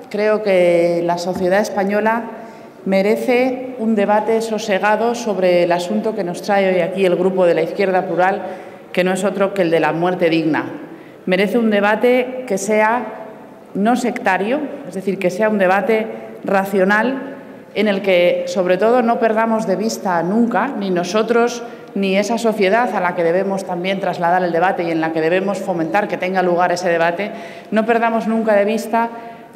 Creo que la sociedad española merece un debate sosegado sobre el asunto que nos trae hoy aquí el Grupo de la Izquierda Plural, que no es otro que el de la muerte digna. Merece un debate que sea no sectario, es decir, que sea un debate racional en el que, sobre todo, no perdamos de vista nunca, ni nosotros ni esa sociedad a la que debemos también trasladar el debate y en la que debemos fomentar que tenga lugar ese debate, no perdamos nunca de vista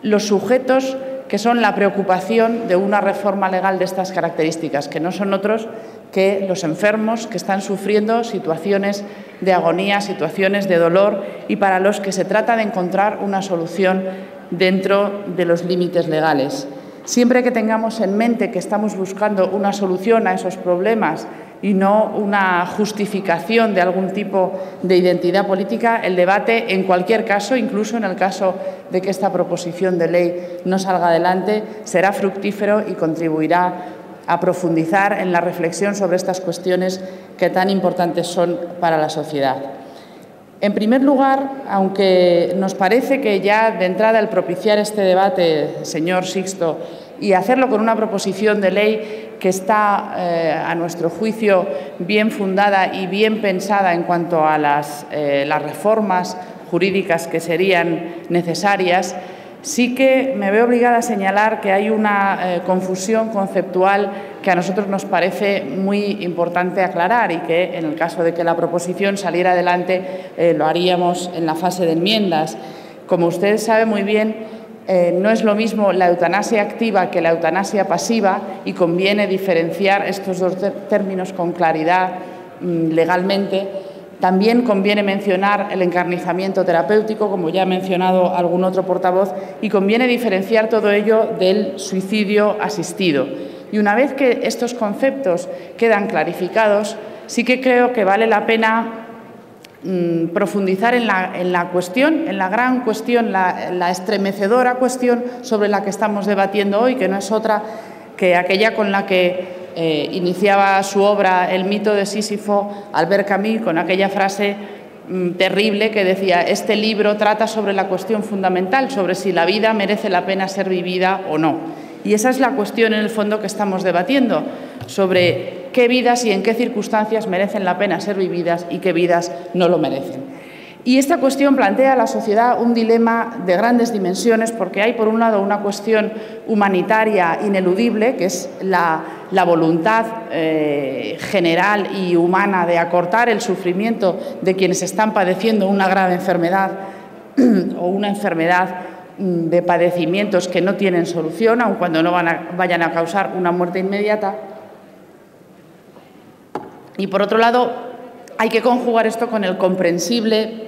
los sujetos que son la preocupación de una reforma legal de estas características, que no son otros que los enfermos que están sufriendo situaciones de agonía, situaciones de dolor y para los que se trata de encontrar una solución dentro de los límites legales. Siempre que tengamos en mente que estamos buscando una solución a esos problemas y no una justificación de algún tipo de identidad política, el debate, en cualquier caso, incluso en el caso de que esta proposición de ley no salga adelante, será fructífero y contribuirá a profundizar en la reflexión sobre estas cuestiones que tan importantes son para la sociedad. En primer lugar, aunque nos parece que ya de entrada el propiciar este debate, señor Sixto, y hacerlo con una proposición de ley que está, a nuestro juicio, bien fundada y bien pensada en cuanto a las reformas jurídicas que serían necesarias, sí que me veo obligada a señalar que hay una confusión conceptual que a nosotros nos parece muy importante aclarar y que, en el caso de que la proposición saliera adelante, lo haríamos en la fase de enmiendas. Como usted sabe muy bien, no es lo mismo la eutanasia activa que la eutanasia pasiva y conviene diferenciar estos dos términos con claridad legalmente. También conviene mencionar el encarnizamiento terapéutico, como ya ha mencionado algún otro portavoz, y conviene diferenciar todo ello del suicidio asistido. Y una vez que estos conceptos quedan clarificados, sí que creo que vale la pena profundizar en la cuestión, en la gran cuestión, la estremecedora cuestión sobre la que estamos debatiendo hoy, que no es otra que aquella con la que iniciaba su obra El mito de Sísifo, Albert Camus, con aquella frase terrible que decía: este libro trata sobre la cuestión fundamental, sobre si la vida merece la pena ser vivida o no. Y esa es la cuestión en el fondo que estamos debatiendo, sobre qué vidas y en qué circunstancias merecen la pena ser vividas y qué vidas no lo merecen. Y esta cuestión plantea a la sociedad un dilema de grandes dimensiones, porque hay, por un lado, una cuestión humanitaria ineludible, que es la voluntad general y humana de acortar el sufrimiento de quienes están padeciendo una grave enfermedad o una enfermedad de padecimientos que no tienen solución, aun cuando no vayan a causar una muerte inmediata. Y, por otro lado, hay que conjugar esto con el comprensible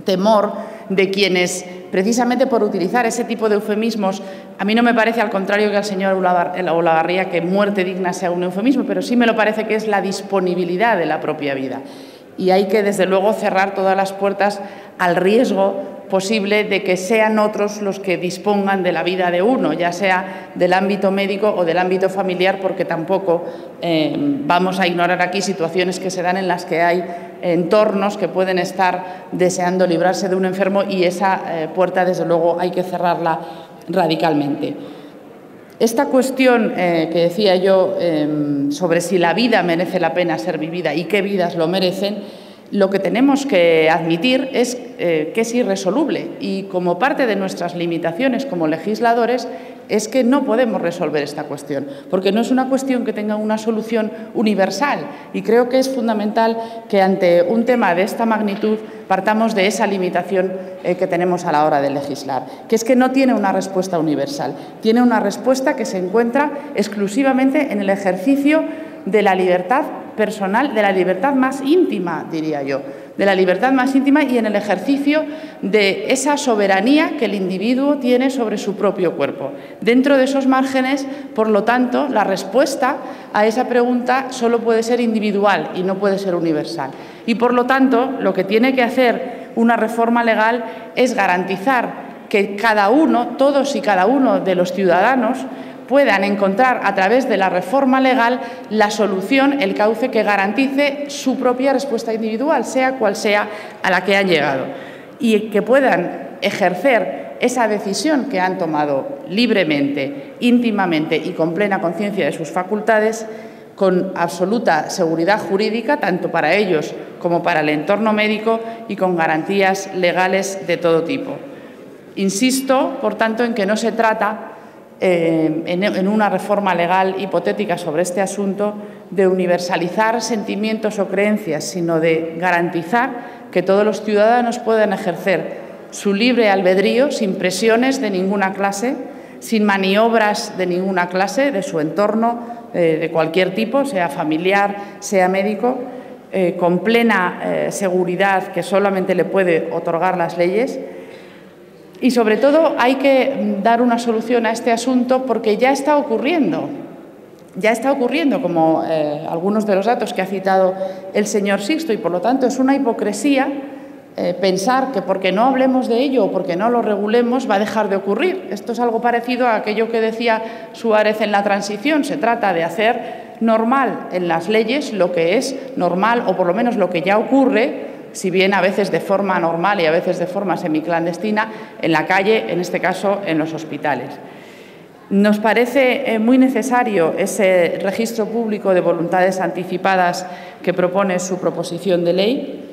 temor de quienes, precisamente por utilizar ese tipo de eufemismos, a mí no me parece, al contrario que al señor Olavarría, que muerte digna sea un eufemismo, pero sí me lo parece que es la disponibilidad de la propia vida. Y hay que, desde luego, cerrar todas las puertas al riesgo posible de que sean otros los que dispongan de la vida de uno, ya sea del ámbito médico o del ámbito familiar, porque tampoco vamos a ignorar aquí situaciones que se dan en las que hay entornos que pueden estar deseando librarse de un enfermo y esa puerta, desde luego, hay que cerrarla radicalmente. Esta cuestión que decía yo sobre si la vida merece la pena ser vivida y qué vidas lo merecen, lo que tenemos que admitir es que es irresoluble y, como parte de nuestras limitaciones como legisladores, es que no podemos resolver esta cuestión, porque no es una cuestión que tenga una solución universal, y creo que es fundamental que ante un tema de esta magnitud partamos de esa limitación que tenemos a la hora de legislar, que es que no tiene una respuesta universal, tiene una respuesta que se encuentra exclusivamente en el ejercicio de la libertad personal, de la libertad más íntima, diría yo, de la libertad más íntima y en el ejercicio de esa soberanía que el individuo tiene sobre su propio cuerpo. Dentro de esos márgenes, por lo tanto, la respuesta a esa pregunta solo puede ser individual y no puede ser universal. Y, por lo tanto, lo que tiene que hacer una reforma legal es garantizar que cada uno, todos y cada uno de los ciudadanos, puedan encontrar a través de la reforma legal la solución, el cauce que garantice su propia respuesta individual, sea cual sea a la que han llegado, y que puedan ejercer esa decisión que han tomado libremente, íntimamente y con plena conciencia de sus facultades, con absoluta seguridad jurídica, tanto para ellos como para el entorno médico y con garantías legales de todo tipo. Insisto, por tanto, en que no se trata, en una reforma legal hipotética sobre este asunto, de universalizar sentimientos o creencias, sino de garantizar que todos los ciudadanos puedan ejercer su libre albedrío sin presiones de ninguna clase, sin maniobras de ninguna clase de su entorno, de cualquier tipo, sea familiar, sea médico, con plena seguridad que solamente le puede otorgar las leyes. Y, sobre todo, hay que dar una solución a este asunto porque ya está ocurriendo. Ya está ocurriendo, como algunos de los datos que ha citado el señor Sixto, y, por lo tanto, es una hipocresía pensar que porque no hablemos de ello o porque no lo regulemos va a dejar de ocurrir. Esto es algo parecido a aquello que decía Suárez en la transición. Se trata de hacer normal en las leyes lo que es normal, o por lo menos lo que ya ocurre, si bien a veces de forma normal y a veces de forma semiclandestina, en la calle, en este caso en los hospitales. Nos parece muy necesario ese registro público de voluntades anticipadas que propone su proposición de ley.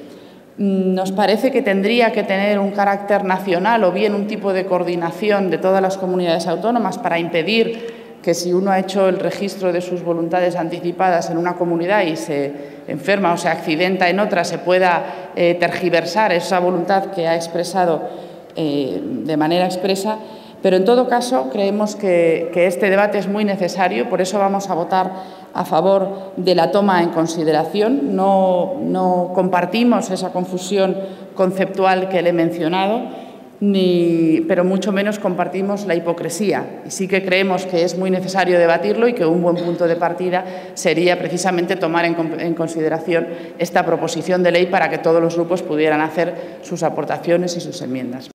Nos parece que tendría que tener un carácter nacional o bien un tipo de coordinación de todas las comunidades autónomas para impedir que, si uno ha hecho el registro de sus voluntades anticipadas en una comunidad y se enferma o se accidenta en otra, se pueda tergiversar esa voluntad que ha expresado de manera expresa. Pero, en todo caso, creemos que este debate es muy necesario, por eso vamos a votar a favor de la toma en consideración. No compartimos esa confusión conceptual que le he mencionado, pero mucho menos compartimos la hipocresía. Y sí que creemos que es muy necesario debatirlo y que un buen punto de partida sería precisamente tomar en consideración esta proposición de ley para que todos los grupos pudieran hacer sus aportaciones y sus enmiendas.